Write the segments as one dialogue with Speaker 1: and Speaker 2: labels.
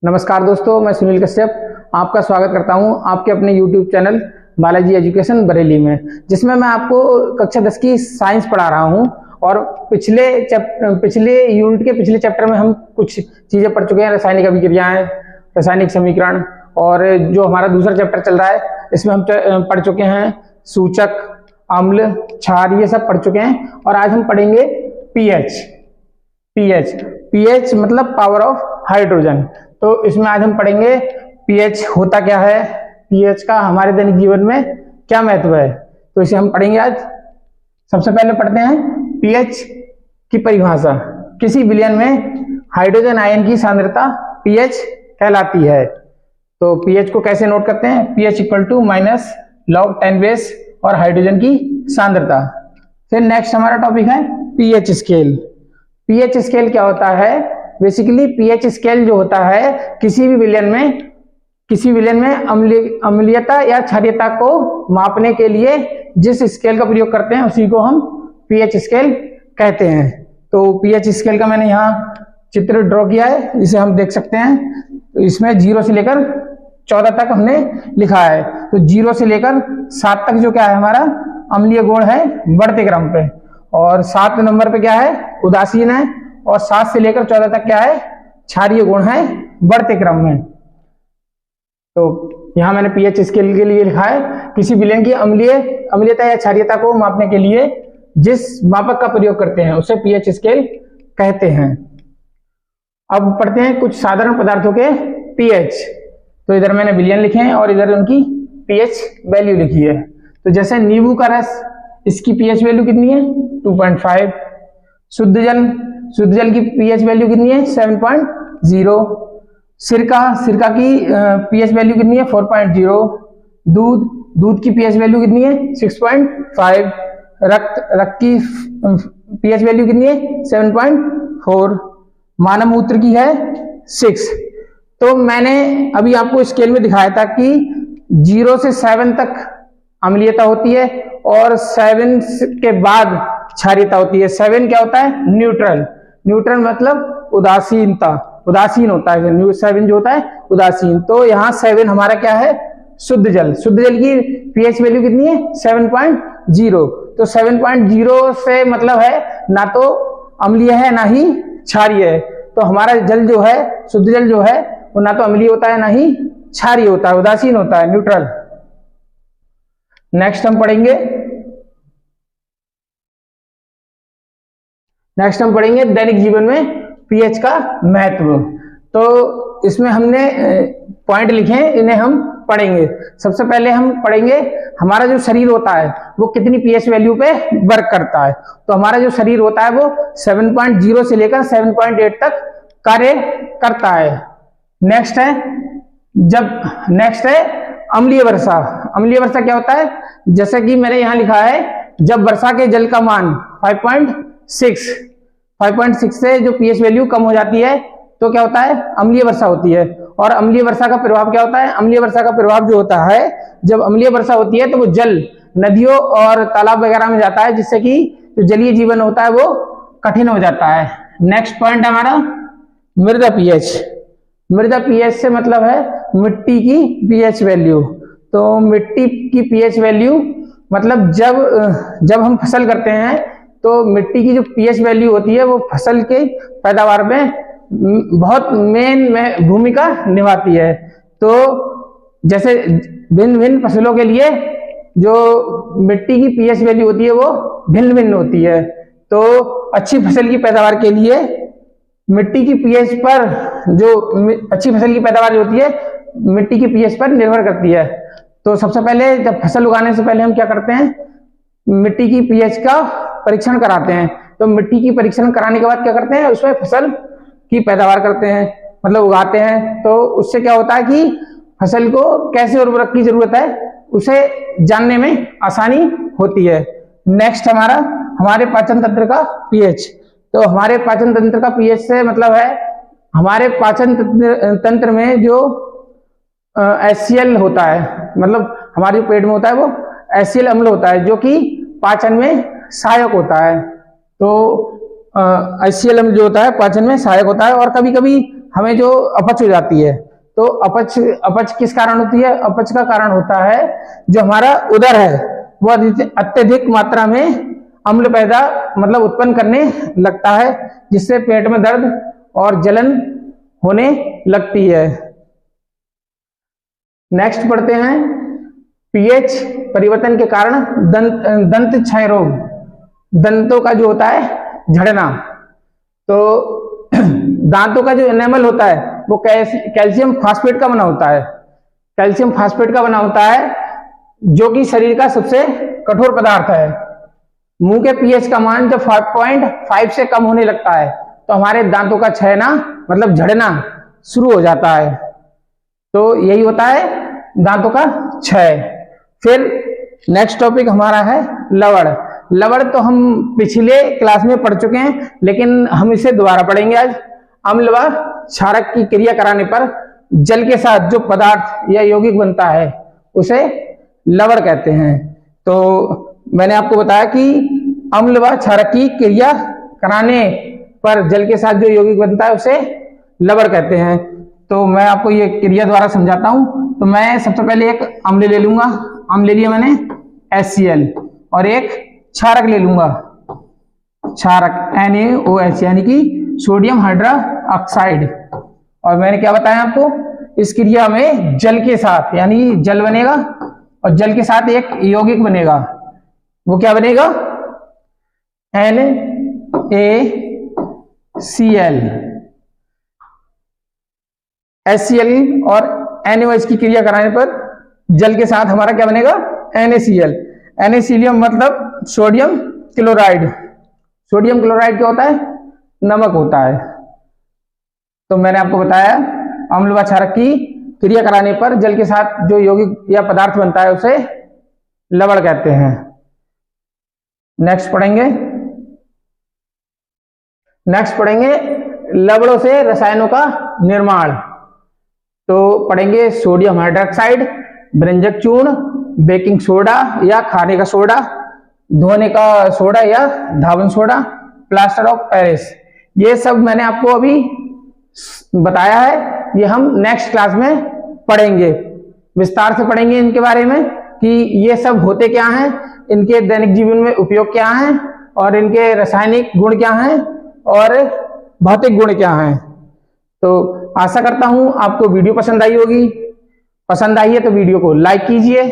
Speaker 1: नमस्कार दोस्तों, मैं सुनील कश्यप आपका स्वागत करता हूं आपके अपने YouTube channel Balaji education Bareilly में, जिसमें मैं आपको कक्षा 10 की साइंस पढ़ा रहा हूं। और पिछले यूनिट के पिछले चैप्टर में हम कुछ चीज़ें पढ़ चुके हैं, रासायनिक अभिक्रियाएं, रासायनिक समीकरण। और जो हमारा दूसरा चैप्टर चल रहा है इसमें हम पढ़ चुके हैं सूचक, अम्ल, क्षार, ये सब पढ़ चुके हैं। और आज हम पढ़ेंगे पीएच मतलब पावर ऑफ हाइड्रोजन। तो इसमें आज हम पढ़ेंगे पीएच होता क्या है, पीएच का हमारे दैनिक जीवन में क्या महत्व है, तो इसे हम पढ़ेंगे आज। सबसे पहले पढ़ते हैं पीएच की परिभाषा। किसी विलयन में हाइड्रोजन आयन की सांद्रता पीएच कहलाती है। तो पीएच को कैसे नोट करते हैं, pH equal to minus log 10 base और हाइड्रोजन की सांद्रता। फिर नेक्स्ट हमारा टॉपिक है पीएच स्केल। पीएच स्केल क्या होता है? बेसिकली पीएच स्केल जो होता है किसी विलयन में अम्लीयता या क्षारीयता को मापने के लिए जिस स्केल का प्रयोग करते हैं उसी को हम पीएच स्केल कहते हैं। तो पीएच स्केल का मैंने यहाँ चित्र ड्रॉ किया है, इसे हम देख सकते हैं। तो इसमें 0 से लेकर 14 तक हमने लिखा है। तो 0 से लेकर 7 तक जो क्या है हमारा अम्लीय गुण है बढ़ते क्रम पे, और 7 नंबर पे क्या है उदासीन है, और 7 से लेकर 14 तक क्या है क्षारीय गुण है बढ़ते क्रम में। तो यहां मैंने पीएच स्केल के लिए लिखा है किसी विलयन की अम्लीयता या क्षारीयता को मापने के लिए जिस मापक का प्रयोग करते हैं उसे पीएच स्केल कहते हैं। अब पढ़ते हैं कुछ साधारण पदार्थों के पीएच। तो इधर मैंने विलयन लिखे हैं और इधर उनकी पीएच वैल्यू लिखी है। तो जैसे नींबू का रस, इसकी पीएच वैल्यू कितनी है 2.5। शुद्ध जल की पीएच वैल्यू कितनी है 7.0। सिरका की पीएच वैल्यू कितनी है 4.0। दूध की पीएच वैल्यू कितनी है 6.5। रक्त की पीएच वैल्यू कितनी है 7.4। मानव मूत्र की है 6। तो मैंने अभी आपको स्केल में दिखाया था कि 0 से 7 तक अम्लीयता होती है और 7 के बाद क्षारीयता होती है। 7 क्या होता है न्यूट्रल मतलब उदासीन होता है। 7 जो होता है उदासीन। तो यहाँ 7 हमारा क्या है शुद्ध जल की पीएच वैल्यू कितनी है 7.0। तो 7.0 से मतलब है ना तो अम्लीय है ना ही क्षारीय है। तो हमारा जल जो है शुद्ध जल जो है वो ना तो अम्लीय होता है ना ही क्षारीय होता है, उदासीन होता है, न्यूट्रल। नेक्स्ट हम पढ़ेंगे दैनिक जीवन में पीएच का महत्व। तो इसमें हमने पॉइंट लिखे हैं, इन्हें हम पढ़ेंगे। सबसे पहले हम पढ़ेंगे हमारा जो शरीर होता है वो कितनी पीएच वैल्यू पे वर्क करता है। तो हमारा जो शरीर होता है वो 7.0 से लेकर 7.8 तक कार्य करता है। नेक्स्ट है अम्लीय वर्षा। अम्लीय वर्षा क्या होता है? जैसे कि मैंने यहाँ लिखा है जब वर्षा के जल का मान 5.6 से जो पीएच वैल्यू कम हो जाती है तो क्या होता है अम्लीय वर्षा होती है। और अम्लीय वर्षा का प्रभाव क्या होता है? अम्लीय वर्षा का प्रभाव जो होता है जब अम्लीय वर्षा होती है तो वो जल नदियों और तालाब वगैरह में जाता है, जिससे कि जो जलीय जीवन होता है वो कठिन हो जाता है। नेक्स्ट पॉइंट है हमारा मृदा पीएच से मतलब है मिट्टी की पीएच वैल्यू। तो मिट्टी की पीएच वैल्यू मतलब जब हम फसल करते हैं तो मिट्टी की जो पीएच वैल्यू होती है वो फसल के पैदावार में बहुत मेन भूमिका निभाती है। तो जैसे भिन्न फसलों के लिए जो मिट्टी की पीएच वैल्यू होती है वो भिन्न होती है। तो अच्छी फसल की पैदावार के लिए मिट्टी की पीएच पर अच्छी फसल की पैदावार जो होती है मिट्टी की पीएच पर निर्भर करती है। तो सबसे पहले जब फसल उगाने से पहले हम क्या करते हैं, मिट्टी की पीएच का परीक्षण कराते हैं। तो मिट्टी की परीक्षण कराने के बाद क्या करते हैं, उसमें फसल की पैदावार करते हैं, मतलब उगाते हैं। तो उससे क्या होता है कि फसल को कैसे उर्वरक की जरूरत है उसे जानने में आसानी होती है। नेक्स्ट हमारे पाचन तंत्र का पीएच। तो हमारे पाचन तंत्र का पीएच से मतलब है हमारे पाचन तंत्र में जो HCl होता है, मतलब हमारे पेट में होता है वो HCl अम्ल होता है जो कि पाचन में सहायक होता है। तो HCl अम्ल जो होता है पाचन में सहायक होता है। और कभी कभी हमें जो अपच हो जाती है, तो अपच किस कारण होती है? अपच का कारण होता है जो हमारा उदर है वो अत्यधिक मात्रा में अम्ल पैदा मतलब उत्पन्न करने लगता है, जिससे पेट में दर्द और जलन होने लगती है। नेक्स्ट पढ़ते हैं, पीएच परिवर्तन के कारण दंत क्षय रोग, दंतों का जो होता है झड़ना। तो दांतों का जो एनेमल होता है वो कैल्शियम फास्फेट का बना होता है, कैल्शियम फास्फेट का बना होता है, जो कि शरीर का सबसे कठोर पदार्थ है। मुंह के पीएच का मान जब 5.5 से कम होने लगता है तो हमारे दांतों का क्षयना मतलब झड़ना शुरू हो जाता है। तो यही होता है दांतों का क्षय। फिर नेक्स्ट टॉपिक हमारा है लवण। लवण तो हम पिछले क्लास में पढ़ चुके हैं, लेकिन हम इसे दोबारा पढ़ेंगे आज। अम्ल व क्षारक की क्रिया कराने पर जल के साथ जो पदार्थ या यौगिक बनता है उसे लवण कहते हैं। तो मैंने आपको बताया कि अम्ल व क्षारक की क्रिया कराने पर जल के साथ जो यौगिक बनता है उसे लवण कहते हैं। तो मैं आपको ये क्रिया द्वारा समझाता हूं। तो मैं सबसे पहले एक अम्ल ले लूंगा, अम्ल ले लिया मैंने HCl, और एक क्षारक ले लूंगा, क्षारक NaOH यानी कि सोडियम हाइड्रोक्साइड। और मैंने क्या बताया आपको, इस क्रिया में जल के साथ यानी जल बनेगा और जल के साथ एक यौगिक बनेगा, वो क्या बनेगा? NaCl। HCl और NaOH की क्रिया कराने पर जल के साथ हमारा क्या बनेगा? NaCl। NaCl मतलब सोडियम क्लोराइड। सोडियम क्लोराइड क्या होता है? नमक होता है। तो मैंने आपको बताया अम्ल व क्षारक की क्रिया कराने पर जल के साथ जो यौगिक या पदार्थ बनता है उसे लवण कहते हैं। नेक्स्ट पढ़ेंगे लवणों से रसायनों का निर्माण। तो पढ़ेंगे सोडियम हाइड्रोक्साइड, व्यंजक चूर्ण, बेकिंग सोडा या खाने का सोडा, धोने का सोडा या धावन सोडा, प्लास्टर ऑफ पेरिस। ये सब मैंने आपको अभी बताया है, ये हम नेक्स्ट क्लास में पढ़ेंगे, विस्तार से पढ़ेंगे इनके बारे में कि ये सब होते क्या हैं, इनके दैनिक जीवन में उपयोग क्या है, और इनके रासायनिक गुण क्या हैं और भौतिक गुण क्या हैं। तो आशा करता हूं आपको वीडियो पसंद आई होगी। पसंद आई है तो वीडियो को लाइक कीजिए,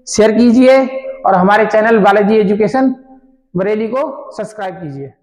Speaker 1: शेयर कीजिए और हमारे चैनल बालाजी एजुकेशन बरेली को सब्सक्राइब कीजिए।